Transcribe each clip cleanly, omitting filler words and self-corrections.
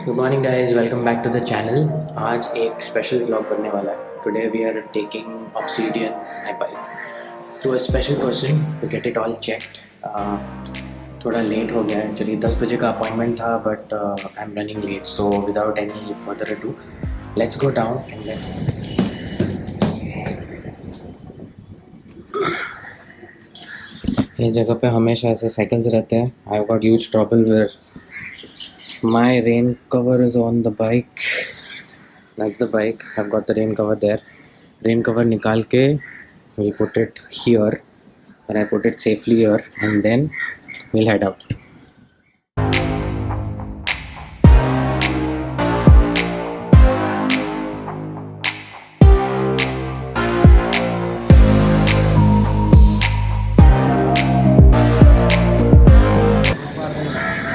Good morning guys, welcome back to the channel. आज एक special vlog बनने वाला है। Today we are taking Obsidian my bike to a special person to get it all checked. थोड़ा late हो गया है, चलिए 10 बजे का अपॉइंटमेंट था, but I am running late, so without any further ado let's go down and let's. ये जगह पे हमेशा ऐसे साइकिल्स रहते हैं। I got huge trouble where my rain cover is on the bike. That's the bike. I've got the rain cover there. Rain cover nikal ke we'll put it here, and I put it safely here, and then we'll head out.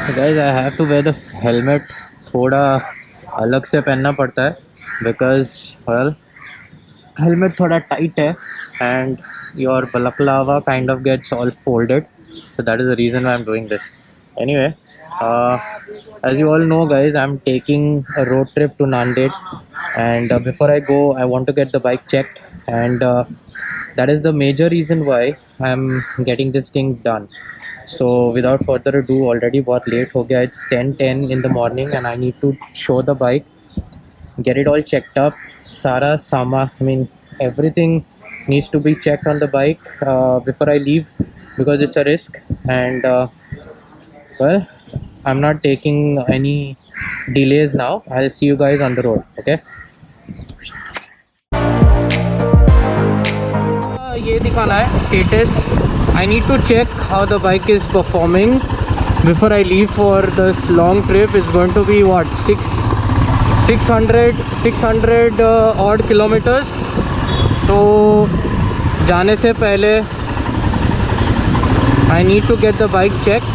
So guys, I have to wear the helmet. थोड़ा अलग से पहनना पड़ता है because well, helmet थोड़ा tight है and your balaclava kind of gets all folded. So that is the reason why I'm doing this. Anyway, uh, as you all know guys, I'm taking a road trip to Nanded, and before I go I want to get the bike checked, and that is the major reason why I'm getting this thing done. So without further ado, already बहुत late हो गया. It's 10:10 in the morning and I need to show the bike, get it all checked up. सारा सामान, I mean everything needs to be checked on the bike before I leave, because it's a risk, and well, I'm not taking any delays now. I'll see you guys on the road. Okay. ये दिखाना है status. I need to check how the bike is performing before I leave for this long trip. It's going to be what, 600 odd kilometers. तो जाने से पहले I need to get the bike checked,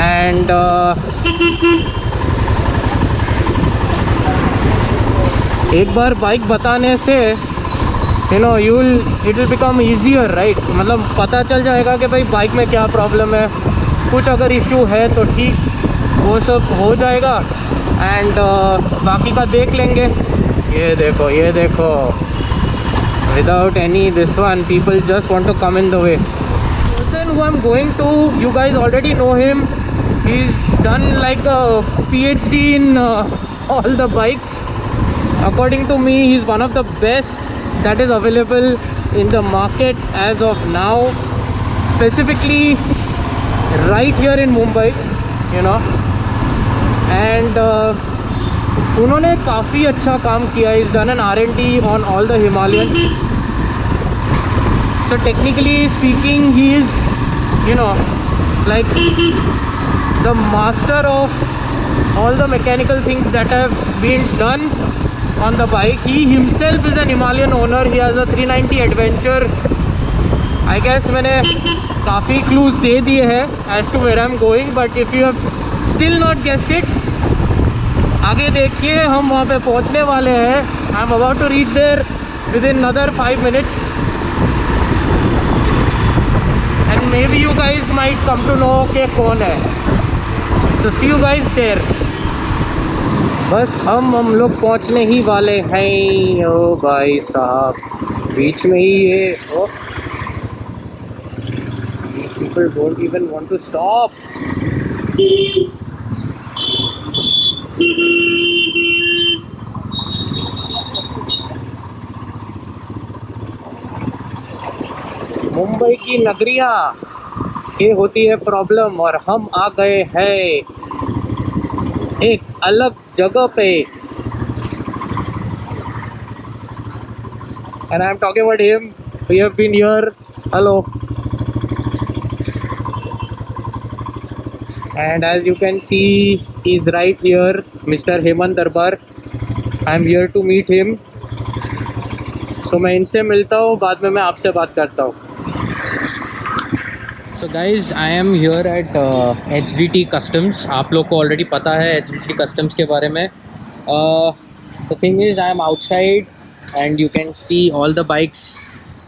and एक बार bike बताने से it will become easier, right? मतलब पता चल जाएगा कि भाई बाइक में क्या प्रॉब्लम है, कुछ अगर इशू है तो ठीक, वो सब हो जाएगा, एंड बाकी का देख लेंगे. ये देखो without any this one, people just want to come in the way. The person who I'm going to, you guys already know him. He's done like a PhD in all the bikes. According to me, he's one of the best that is available in the market as of now, specifically right here in Mumbai, and उन्होंने काफ़ी अच्छा काम किया. He's done an R&D on all the Himalayans. So technically speaking, he is like the master of all the mechanical things that have been done on the bike. He himself is an Himalayan owner. He has a 390 Adventure. I guess मैंने काफ़ी clues दे दिए हैं as to where I'm going, but if you have still not guessed it, आगे देखिए, हम वहाँ पे पहुँचने वाले हैं. I'm about to reach there within another 5 minutes, and maybe you guys might come to know कि कौन है. So see you guys there. बस हम लोग पहुंचने ही वाले हैं. ओ भाई साहब, बीच में ही ये people don't even want to stop. Mumbai की नगरियाँ, ये होती है प्रॉब्लम, और हम आ गए हैं एक अलग जगह पे. And I'm talking about him. We have been here. Hello. And as you can see, he's right here, Mr. Hemant Darbar. I'm here to meet him. So मैं इनसे मिलता हूँ, बाद में मैं आपसे बात करता हूँ. So guys, I am here at HDT Customs. आप लोग को ऑलरेडी पता है HDT Customs के बारे में. The thing is, I am outside and you can see all the bikes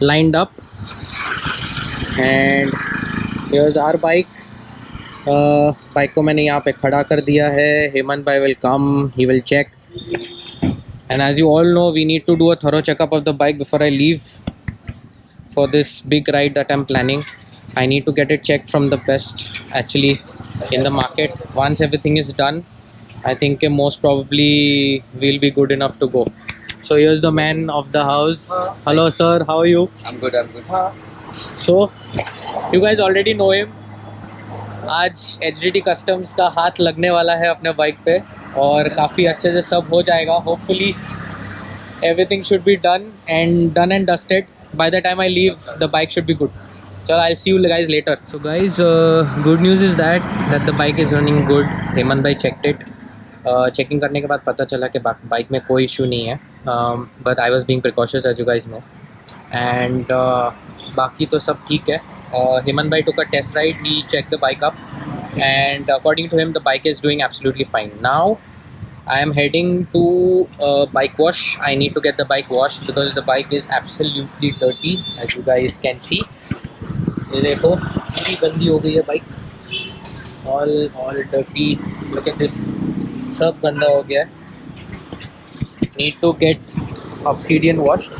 lined up, and here's our bike. Bike को मैंने यहाँ पे खड़ा कर दिया है. हेमंत भाई will come, he will check. And as you all know, we need to do a thorough checkup of the bike before I leave for this big ride that I'm planning. I need to get it checked from the best actually in the market. Once everything is done, I think most probably we'll be good enough to go. So here's the man of the house. Hello sir, how are you? I'm good, I'm good. So you guys already know him. आज HDT Customs का हाथ लगने वाला है अपने bike पे और काफ़ी अच्छे से सब हो जाएगा. Hopefully everything should be done and dusted. By the time I leave, the bike should be good. So I'll see you guys later. So guys, good news is that the bike is running good. Hemant भाई checked it. Checking करने के बाद पता चला कि bike में कोई issue नहीं है. But I was being precautious as you guys know. And बाकी तो सब ठीक है. Hemant bhai took a test ride, he checked the bike up and according to him the bike is doing absolutely fine. Now I am heading to bike wash. I need to get the bike washed because the bike is absolutely dirty as you guys can see. ये देखो पूरी गंदी हो गई है bike, all dirty. Look at this, सब गंदा हो गया है. Need to get obsidian washed.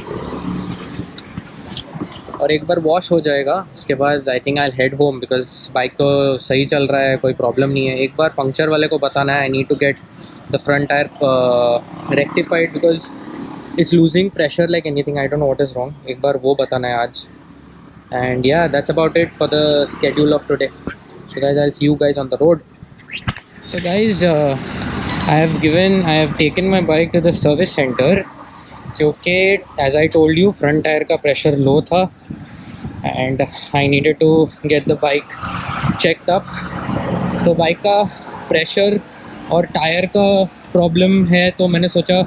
और एक बार वॉश हो जाएगा उसके बाद I think I head home because bike तो सही चल रहा है, कोई प्रॉब्लम नहीं है. एक बार पंक्चर वाले को बताना है. I need to get the front tyre rectified because it's losing pressure like anything. I don't know what is wrong. एक बार वो बताना है आज. And yeah that's about it for the schedule of today. So guys I will see you guys on the road. So guys I have taken my bike to the service centre क्योंकि as I told you front tyre का pressure low था and I needed to get the bike checked up. तो bike का pressure और tyre का problem है तो मैंने सोचा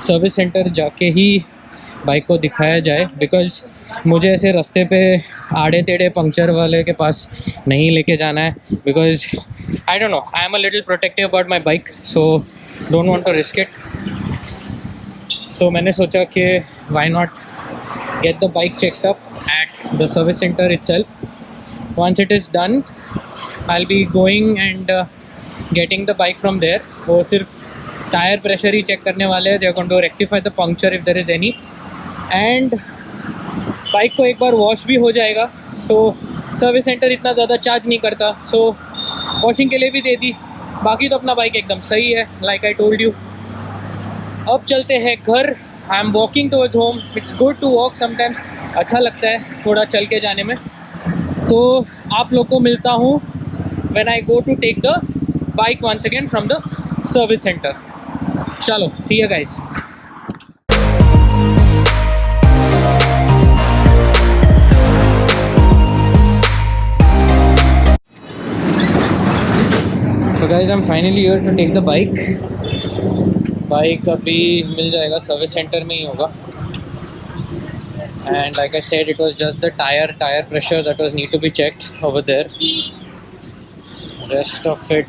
सर्विस सेंटर जाके ही बाइक को दिखाया जाए बिकॉज़ मुझे ऐसे रास्ते पे आड़े टेढ़े पंक्चर वाले के पास नहीं लेके जाना है because I don't know, I am a little protective about my bike so don't want to risk it. So मैंने सोचा कि why not get the bike checked up at the service center itself. Once it is done, I'll be going and getting the bike from there. वो सिर्फ tyre pressure ही check करने वाले हैं. They are going to rectify the puncture if there is any. And bike को एक बार wash भी हो जाएगा. So सर्विस सेंटर इतना ज़्यादा चार्ज नहीं करता. So वॉशिंग के लिए भी दे दी. बाकी तो अपना बाइक एकदम सही है like I told you. अब चलते हैं घर. I am walking towards home. It's good to walk sometimes. अच्छा लगता है थोड़ा चल के जाने में. तो आप लोग को मिलता हूँ when I go to take the bike once again from the service centre. चलो see you guys. So guys, I'm finally here to take the bike. Bike अभी मिल जाएगा, सर्विस सेंटर में ही होगा. And like I said it was just the tyre pressure that was need to be checked over there. Rest of it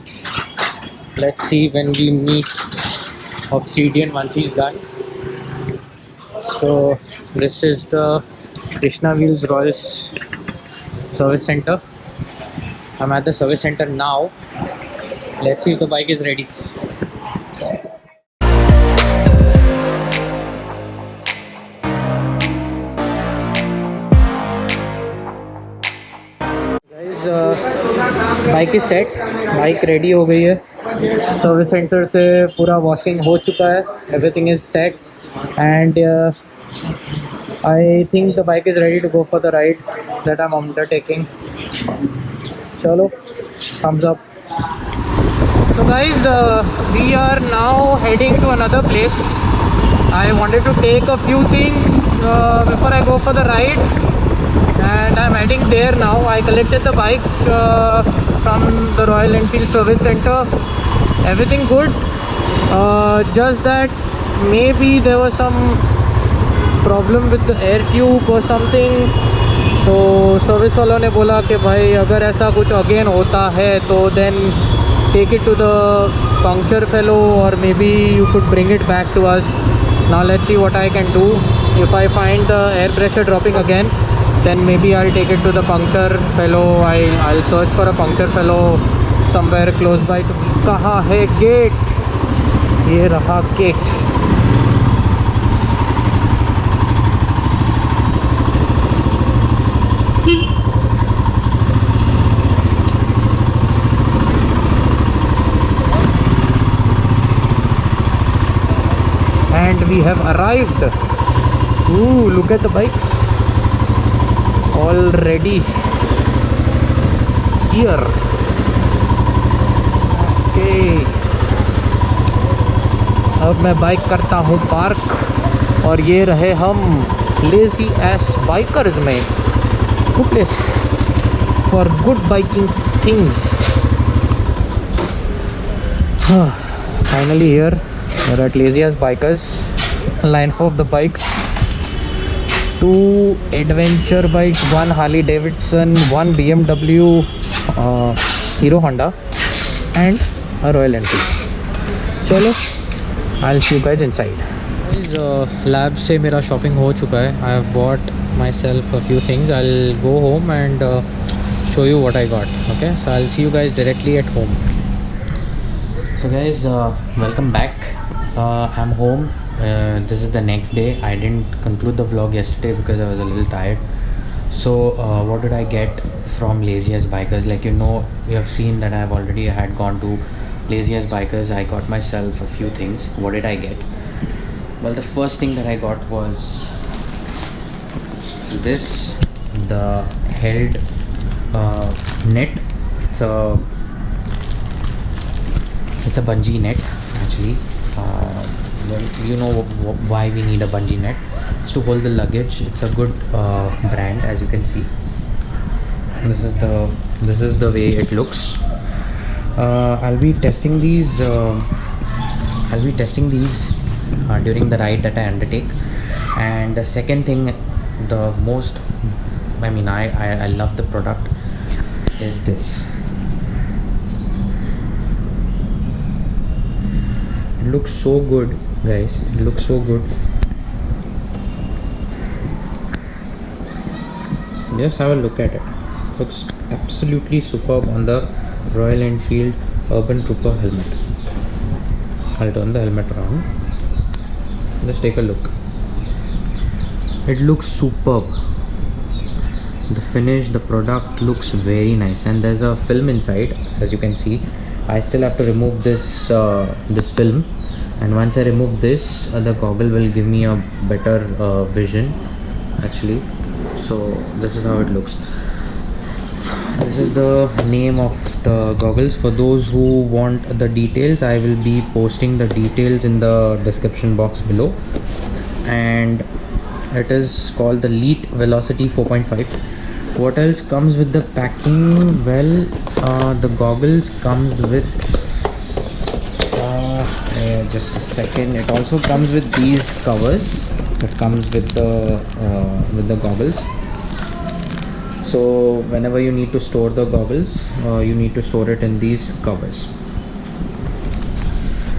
let's see when we meet Obsidian once he is done. So this is the Krishna wheels Royals service centre. I am at the service centre now. Let's see if the bike is ready. Bike is set. Bike ready हो गई है. Service centre से पूरा washing हो चुका है. Everything is set and I think the bike is ready to go for the ride that I am undertaking. चलो thumbs up. So guys, we are now heading to another place. I wanted to take a few things before I go for the ride and I'm heading there now. I collected the bike from the Royal Enfield Service Center. Everything good, just that maybe there was some problem with the air tube or something. तो service वालों ने बोला कि भाई अगर ऐसा कुछ again होता है तो then take it to the puncture fellow or maybe you could bring it back to us. Now let's see what I can do. If I find the air pressure dropping again, then maybe I'll take it to the puncture fellow. I'll search for a puncture fellow somewhere close by. तो कहाँ है gate? ये रहा gate. And we have arrived. Ooh, look at the bikes already here. Okay, अब मैं bike करता हूँ park और ये रहे हम लेजी एस बाइकर्स में. Good place for good biking things. Finally here. We're at Lazy Ass Bikers. Line of the bikes. 2 adventure bikes, 1 Harley Davidson, 1 BMW, Hero Honda, and a Royal Enfield. चलो, I'll see you guys inside. Lab से मेरा shopping हो चुका है. I have bought myself a few things. I'll go home and show you what I got. Okay, so I'll see you guys directly at home. So guys, welcome back. I'm home. This is the next day. I didn't conclude the vlog yesterday because I was a little tired. So what did I get from Lazy Ass Bikers? Like, you know, you have seen that I have already had gone to Lazy Ass Bikers. I got myself a few things. What did I get? Well, the first thing that I got was this, the held net. It's a bungee net actually. You know why we need a bungee net? It's to hold the luggage. It's a good brand, as you can see. This is the way it looks. I'll be testing these. During the ride that I undertake. And the second thing, the most, I love the product, is this. It looks so good, guys. It looks so good. Just have a look at it. Looks absolutely superb on the Royal Enfield Urban Trooper helmet. I'll turn the helmet around. Just take a look. It looks superb. The finish, the product looks very nice, and there's a film inside, as you can see. I still have to remove this this film, and once I remove this, the goggle will give me a better vision actually. So this is how it looks. This is the name of the goggles. For those who want the details, I will be posting the details in the description box below. And it is called the Elite Velocity 4.5. What else comes with the packing? Well, the goggles comes with just a second. It also comes with these covers. It comes with the goggles. So whenever you need to store the goggles, you need to store it in these covers.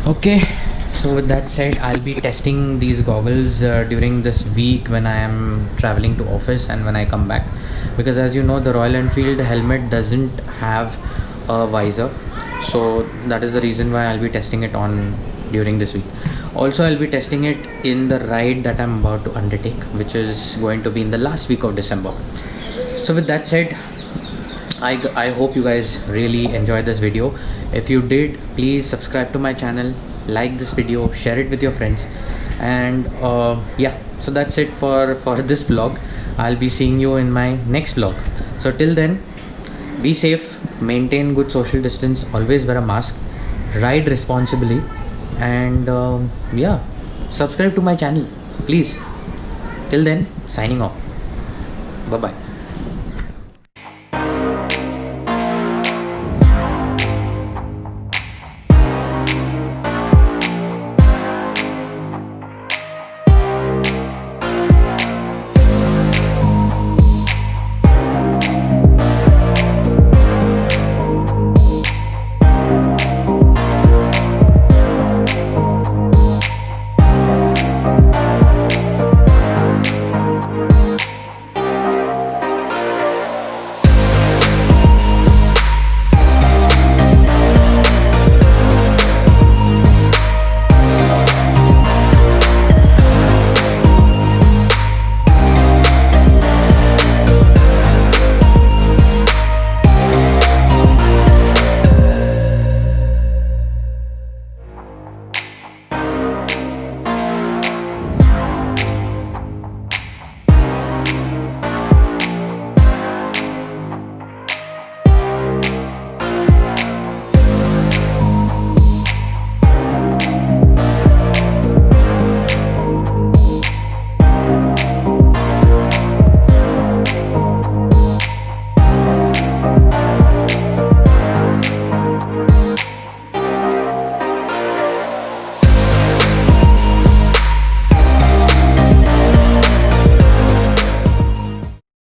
Okay, so with that said, I'll be testing these goggles during this week when I am traveling to office and when I come back, because as you know, the Royal Enfield helmet doesn't have a visor, so that is the reason why I'll be testing it on during this week. Also, I'll be testing it in the ride that I'm about to undertake, which is going to be in the last week of December. So with that said, I hope you guys really enjoyed this video. If you did, please subscribe to my channel, like this video, share it with your friends, and yeah, so that's it for this vlog. I'll be seeing you in my next vlog. So till then, be safe, maintain good social distance, always wear a mask, ride responsibly, and yeah, subscribe to my channel please. Till then, signing off. Bye bye.